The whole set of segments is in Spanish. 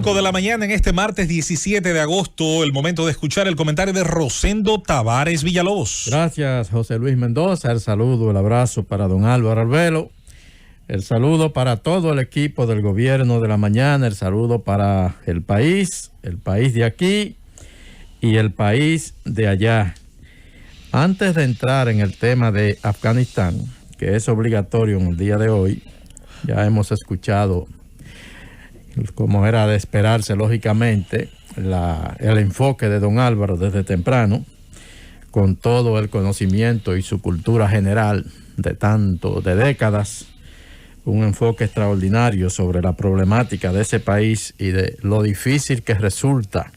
5 de la mañana en este martes 17 de agosto, el momento de escuchar el comentario de Rosendo Tavares Villalobos. Gracias, José Luis Mendoza. El saludo, el abrazo para don Álvaro Arbelo. El saludo para todo el equipo del gobierno de la mañana. El saludo para el país de aquí y el país de allá. Antes de entrar en el tema de Afganistán, que es obligatorio en el día de hoy, ya hemos escuchado, como era de esperarse lógicamente, el enfoque de don Álvaro desde temprano, con todo el conocimiento y su cultura general de décadas, un enfoque extraordinario sobre la problemática de ese país y de lo difícil que resulta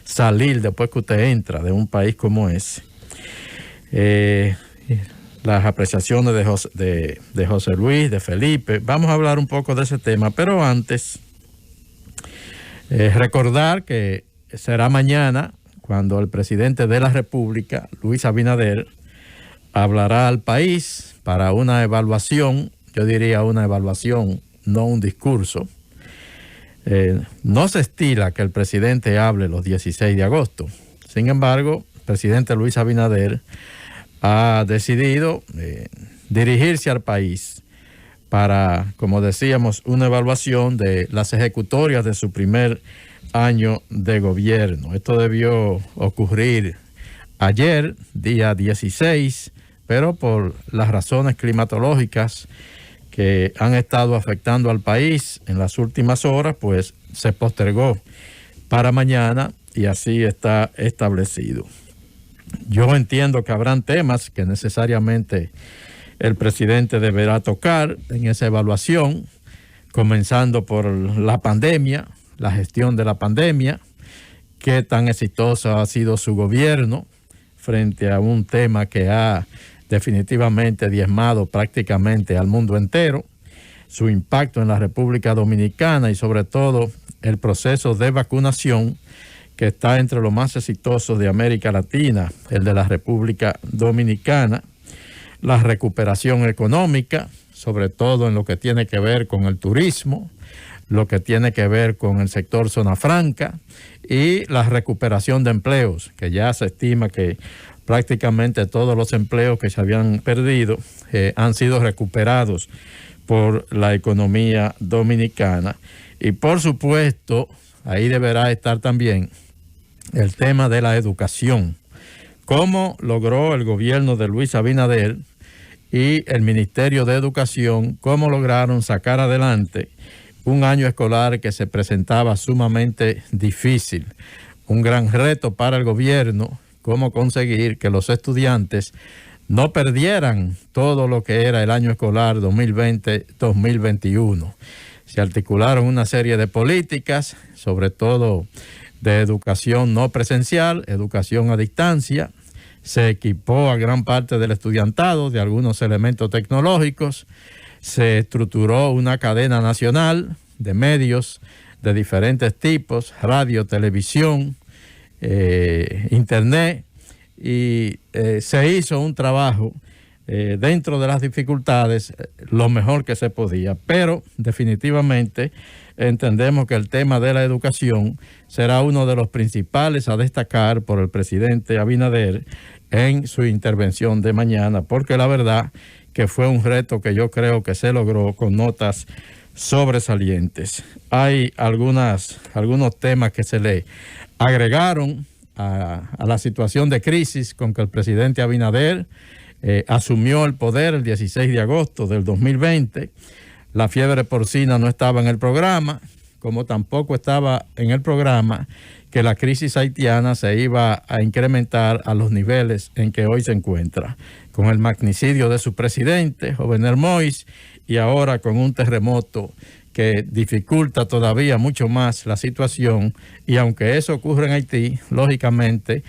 salir después que usted entra de un país como ese. Las apreciaciones de José Luis, de Felipe, vamos a hablar un poco de ese tema, pero antes recordar que será mañana cuando el presidente de la República, Luis Abinader, hablará al país para una evaluación, yo diría una evaluación, no un discurso. No se estila que el presidente hable los 16 de agosto. Sin embargo, el presidente Luis Abinader ha decidido dirigirse al país para, como decíamos, una evaluación de las ejecutorias de su primer año de gobierno. Esto debió ocurrir ayer, día 16, pero por las razones climatológicas que han estado afectando al país en las últimas horas, pues se postergó para mañana y así está establecido. Yo entiendo que habrán temas que necesariamente el presidente deberá tocar en esa evaluación, comenzando por la pandemia, la gestión de la pandemia, qué tan exitoso ha sido su gobierno frente a un tema que ha definitivamente diezmado prácticamente al mundo entero, su impacto en la República Dominicana y sobre todo el proceso de vacunación que está entre los más exitosos de América Latina, el de la República Dominicana, la recuperación económica, sobre todo en lo que tiene que ver con el turismo, lo que tiene que ver con el sector zona franca y la recuperación de empleos, que ya se estima que prácticamente todos los empleos que se habían perdido han sido recuperados por la economía dominicana. Y por supuesto, ahí deberá estar también el tema de la educación. ¿Cómo logró el gobierno de Luis Abinader y el Ministerio de Educación, cómo lograron sacar adelante un año escolar que se presentaba sumamente difícil? Un gran reto para el gobierno, cómo conseguir que los estudiantes no perdieran todo lo que era el año escolar 2020-2021. Se articularon una serie de políticas, sobre todo de educación no presencial, educación a distancia. Se equipó a gran parte del estudiantado de algunos elementos tecnológicos. Se estructuró una cadena nacional de medios de diferentes tipos, radio, televisión, internet, y se hizo un trabajo dentro de las dificultades lo mejor que se podía, pero definitivamente entendemos que el tema de la educación será uno de los principales a destacar por el presidente Abinader en su intervención de mañana, porque la verdad que fue un reto que yo creo que se logró con notas sobresalientes. Hay algunos temas que se le agregaron a la situación de crisis con que el presidente Abinader asumió el poder el 16 de agosto del 2020. La fiebre porcina no estaba en el programa, como tampoco estaba en el programa que la crisis haitiana se iba a incrementar a los niveles en que hoy se encuentra, con el magnicidio de su presidente, Jovenel Moïse, y ahora con un terremoto que dificulta todavía mucho más la situación, y aunque eso ocurre en Haití, lógicamente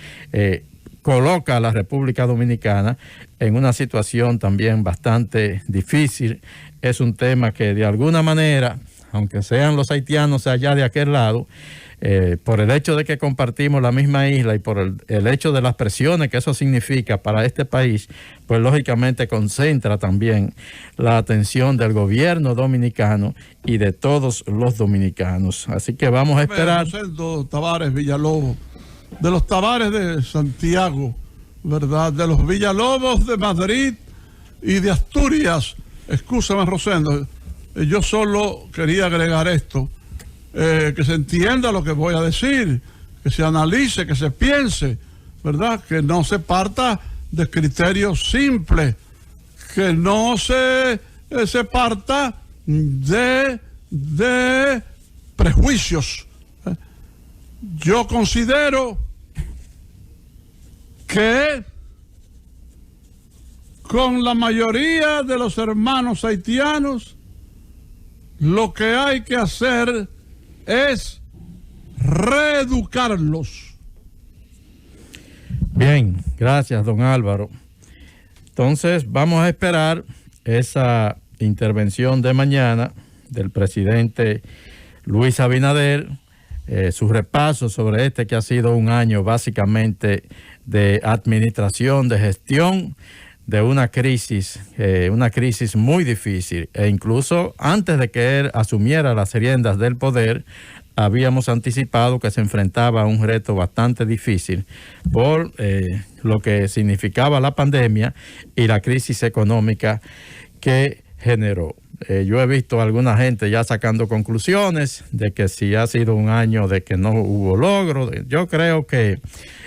coloca a la República Dominicana en una situación también bastante difícil. Es un tema que de alguna manera, aunque sean los haitianos allá de aquel lado, por el hecho de que compartimos la misma isla y por el hecho de las presiones que eso significa para este país, pues lógicamente concentra también la atención del gobierno dominicano y de todos los dominicanos. Así que vamos a esperar. Rosendo Tavares Villalobos, de los Tavares de Santiago, ¿verdad? De los Villalobos de Madrid y de Asturias. Excúsame, Rosendo, yo solo quería agregar esto. Que se entienda lo que voy a decir, que se analice, que se piense, ¿verdad? Que no se parta de criterios simples, que no se parta de prejuicios. Yo considero que con la mayoría de los hermanos haitianos, lo que hay que hacer es reeducarlos. Bien, gracias, don Álvaro. Entonces, vamos a esperar esa intervención de mañana del presidente Luis Abinader, su repaso sobre este que ha sido un año básicamente de administración, de gestión de una crisis muy difícil, e incluso antes de que él asumiera las riendas del poder, habíamos anticipado que se enfrentaba a un reto bastante difícil por lo que significaba la pandemia y la crisis económica que generó. Yo he visto a alguna gente ya sacando conclusiones de que si ha sido un año de que no hubo logro. Yo creo que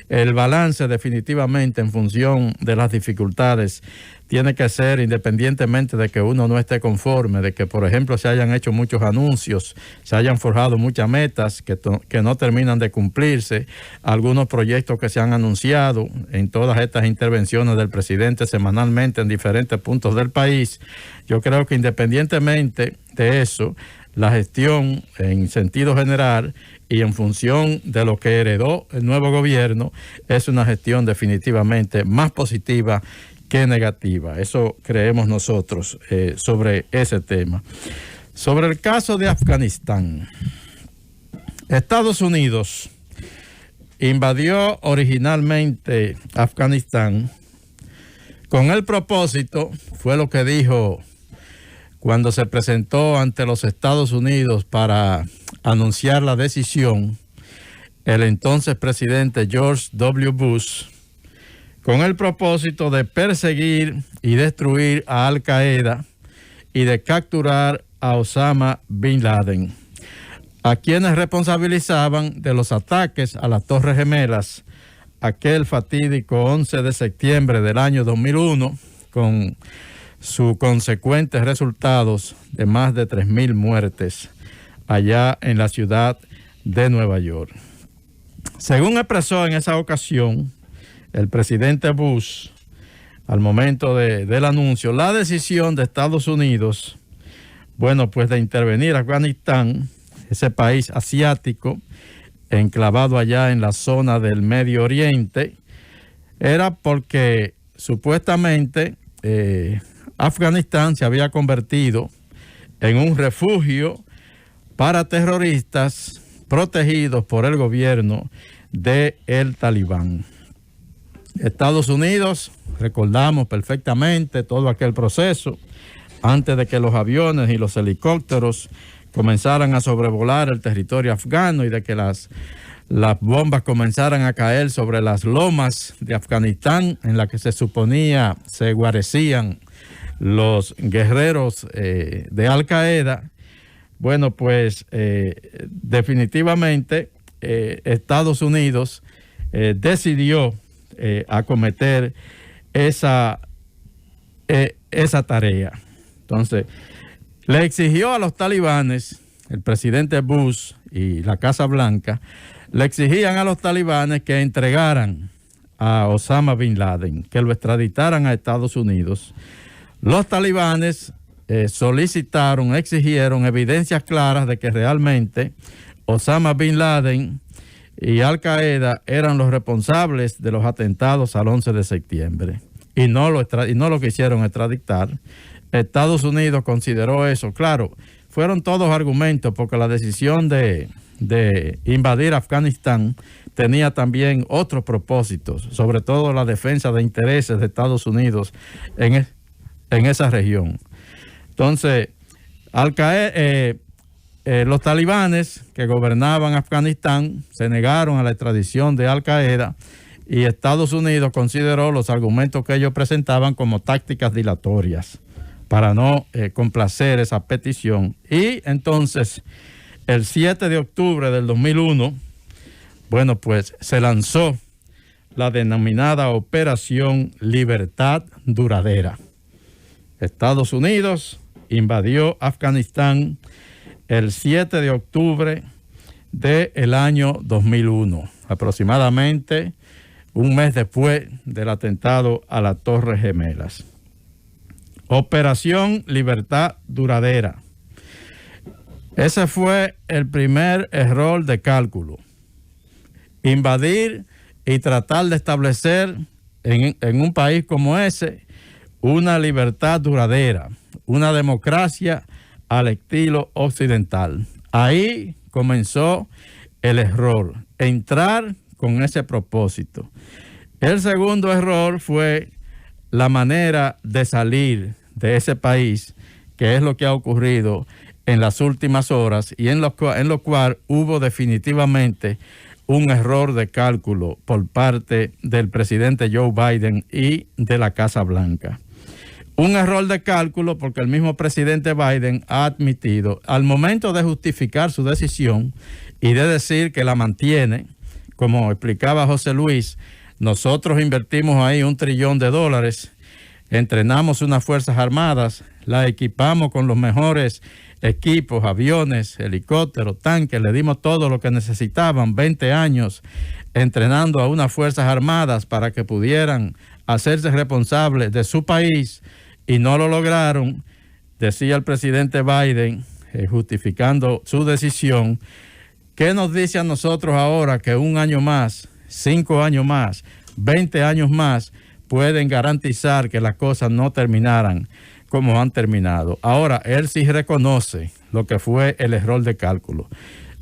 el balance definitivamente en función de las dificultades tiene que ser, independientemente de que uno no esté conforme, de que por ejemplo se hayan hecho muchos anuncios, se hayan forjado muchas metas que no terminan de cumplirse, algunos proyectos que se han anunciado en todas estas intervenciones del presidente semanalmente en diferentes puntos del país. Yo creo que independientemente de eso, la gestión en sentido general y en función de lo que heredó el nuevo gobierno es una gestión definitivamente más positiva que negativa. Eso creemos nosotros sobre ese tema. Sobre el caso de Afganistán, Estados Unidos invadió originalmente Afganistán con el propósito, fue lo que dijo cuando se presentó ante los Estados Unidos para anunciar la decisión, el entonces presidente George W. Bush, con el propósito de perseguir y destruir a Al Qaeda y de capturar a Osama Bin Laden, a quienes responsabilizaban de los ataques a las Torres Gemelas, aquel fatídico 11 de septiembre del año 2001, con sus consecuentes resultados de más de 3,000 muertes allá en la ciudad de Nueva York. Según expresó en esa ocasión el presidente Bush, al momento del anuncio, la decisión de Estados Unidos, bueno, pues de intervenir a Afganistán, ese país asiático, enclavado allá en la zona del Medio Oriente, era porque supuestamente Afganistán se había convertido en un refugio para terroristas protegidos por el gobierno de el Talibán. Estados Unidos, recordamos perfectamente todo aquel proceso, antes de que los aviones y los helicópteros comenzaran a sobrevolar el territorio afgano y de que las bombas comenzaran a caer sobre las lomas de Afganistán, en la que se suponía se guarecían los guerreros de Al Qaeda. Bueno, pues definitivamente Estados Unidos decidió acometer esa tarea. Entonces, le exigió a los talibanes, el presidente Bush y la Casa Blanca, le exigían a los talibanes que entregaran a Osama Bin Laden, que lo extraditaran a Estados Unidos. Los talibanes solicitaron, exigieron evidencias claras de que realmente Osama Bin Laden y Al Qaeda eran los responsables de los atentados al 11 de septiembre y no lo quisieron extraditar. Estados Unidos consideró eso, claro, fueron todos argumentos, porque la decisión de invadir Afganistán tenía también otros propósitos, sobre todo la defensa de intereses de Estados Unidos en esa región. Entonces, al caer, los talibanes que gobernaban Afganistán se negaron a la extradición de Al Qaeda y Estados Unidos consideró los argumentos que ellos presentaban como tácticas dilatorias para no complacer esa petición. Y entonces, el 7 de octubre del 2001, bueno, pues se lanzó la denominada Operación Libertad Duradera. Estados Unidos invadió Afganistán el 7 de octubre del año 2001, aproximadamente un mes después del atentado a las Torres Gemelas. Operación Libertad Duradera. Ese fue el primer error de cálculo. Invadir y tratar de establecer en un país como ese una libertad duradera, una democracia al estilo occidental. Ahí comenzó el error, entrar con ese propósito. El segundo error fue la manera de salir de ese país, que es lo que ha ocurrido en las últimas horas y en lo cual hubo definitivamente un error de cálculo por parte del presidente Joe Biden y de la Casa Blanca. Un error de cálculo porque el mismo presidente Biden ha admitido, al momento de justificar su decisión y de decir que la mantiene, como explicaba José Luis, nosotros invertimos ahí $1 trillón, entrenamos unas Fuerzas Armadas, la equipamos con los mejores equipos, aviones, helicópteros, tanques, le dimos todo lo que necesitaban, 20 años entrenando a unas Fuerzas Armadas para que pudieran hacerse responsables de su país y no lo lograron, decía el presidente Biden, justificando su decisión. ¿Qué nos dice a nosotros ahora que un año más, 5 años más, 20 años más pueden garantizar que las cosas no terminaran como han terminado? Ahora, él sí reconoce lo que fue el error de cálculo.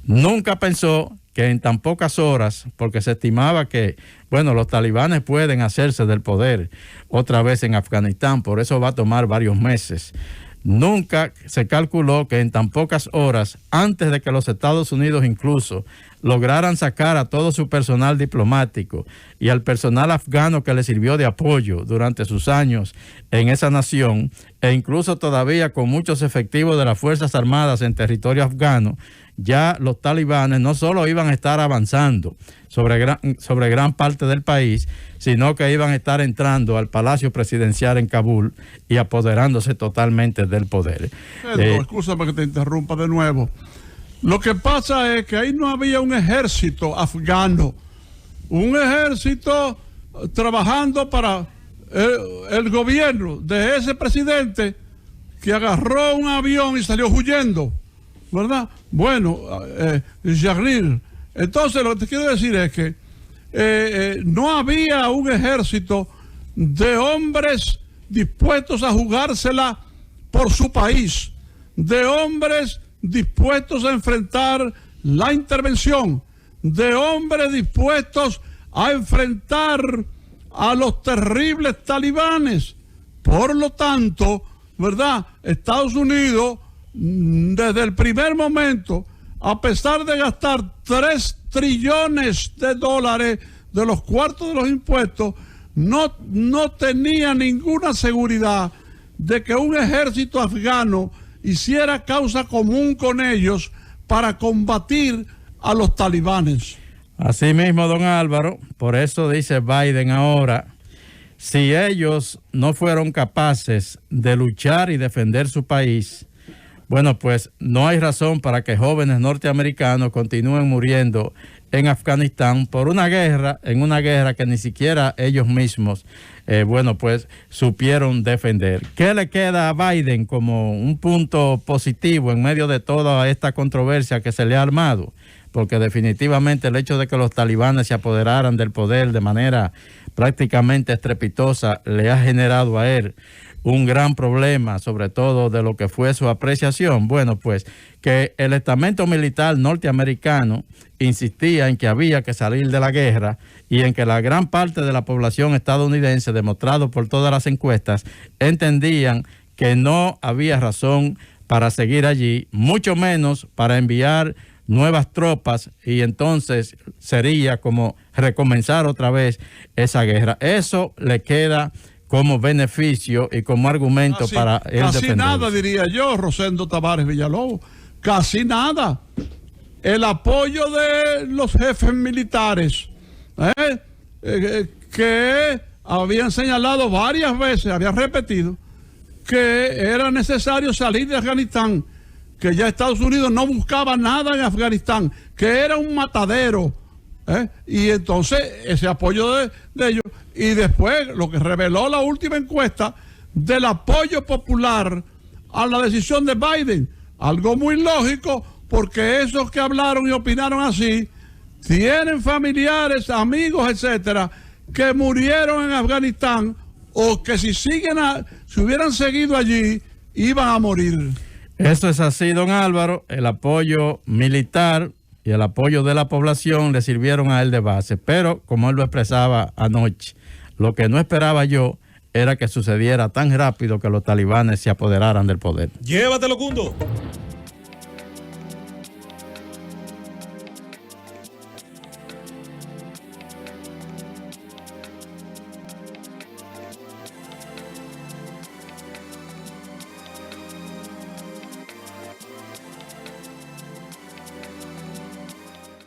Nunca pensó que en tan pocas horas, porque se estimaba que, bueno, los talibanes pueden hacerse del poder otra vez en Afganistán, por eso va a tomar varios meses. Nunca se calculó que en tan pocas horas, antes de que los Estados Unidos incluso lograran sacar a todo su personal diplomático y al personal afgano que le sirvió de apoyo durante sus años en esa nación, e incluso todavía con muchos efectivos de las Fuerzas Armadas en territorio afgano, ya los talibanes no solo iban a estar avanzando sobre gran parte del país, sino que iban a estar entrando al Palacio Presidencial en Kabul y apoderándose totalmente del poder. Excúsame que te interrumpa de nuevo. Lo que pasa es que ahí no había un ejército afgano, un ejército trabajando para el gobierno de ese presidente que agarró un avión y salió huyendo, ¿verdad? Bueno, Jarir. Entonces lo que te quiero decir es que no había un ejército de hombres dispuestos a jugársela por su país, de hombres dispuestos a enfrentar la intervención, de hombres dispuestos a enfrentar a los terribles talibanes. Por lo tanto, ¿verdad? Estados Unidos, desde el primer momento, a pesar de gastar $3 trillones de los cuartos de los impuestos, no tenía ninguna seguridad de que un ejército afgano hiciera causa común con ellos para combatir a los talibanes. Así mismo, don Álvaro, por eso dice Biden ahora, si ellos no fueron capaces de luchar y defender su país, bueno, pues no hay razón para que jóvenes norteamericanos continúen muriendo en Afganistán por una guerra, que ni siquiera ellos mismos, pues supieron defender. ¿Qué le queda a Biden como un punto positivo en medio de toda esta controversia que se le ha armado? Porque definitivamente el hecho de que los talibanes se apoderaran del poder de manera prácticamente estrepitosa le ha generado a él un gran problema, sobre todo de lo que fue su apreciación. Bueno, pues que el estamento militar norteamericano insistía en que había que salir de la guerra y en que la gran parte de la población estadounidense, demostrado por todas las encuestas, entendían que no había razón para seguir allí, mucho menos para enviar nuevas tropas, y entonces sería como recomenzar otra vez esa guerra. Eso le queda como beneficio y como argumento para él casi defenderse. nada, diría yo, Rosendo Tavares Villalobos, casi nada. El apoyo de los jefes militares, que habían señalado varias veces, habían repetido que era necesario salir de Afganistán, que ya Estados Unidos no buscaba nada en Afganistán, que era un matadero, y entonces ese apoyo de ellos, y después lo que reveló la última encuesta del apoyo popular a la decisión de Biden, algo muy lógico, porque esos que hablaron y opinaron así tienen familiares, amigos, etcétera, que murieron en Afganistán, o que si hubieran seguido allí iban a morir. Eso es así, don Álvaro. El apoyo militar y el apoyo de la población le sirvieron a él de base, pero como él lo expresaba anoche, lo que no esperaba yo era que sucediera tan rápido que los talibanes se apoderaran del poder. Llévatelo, Cundo.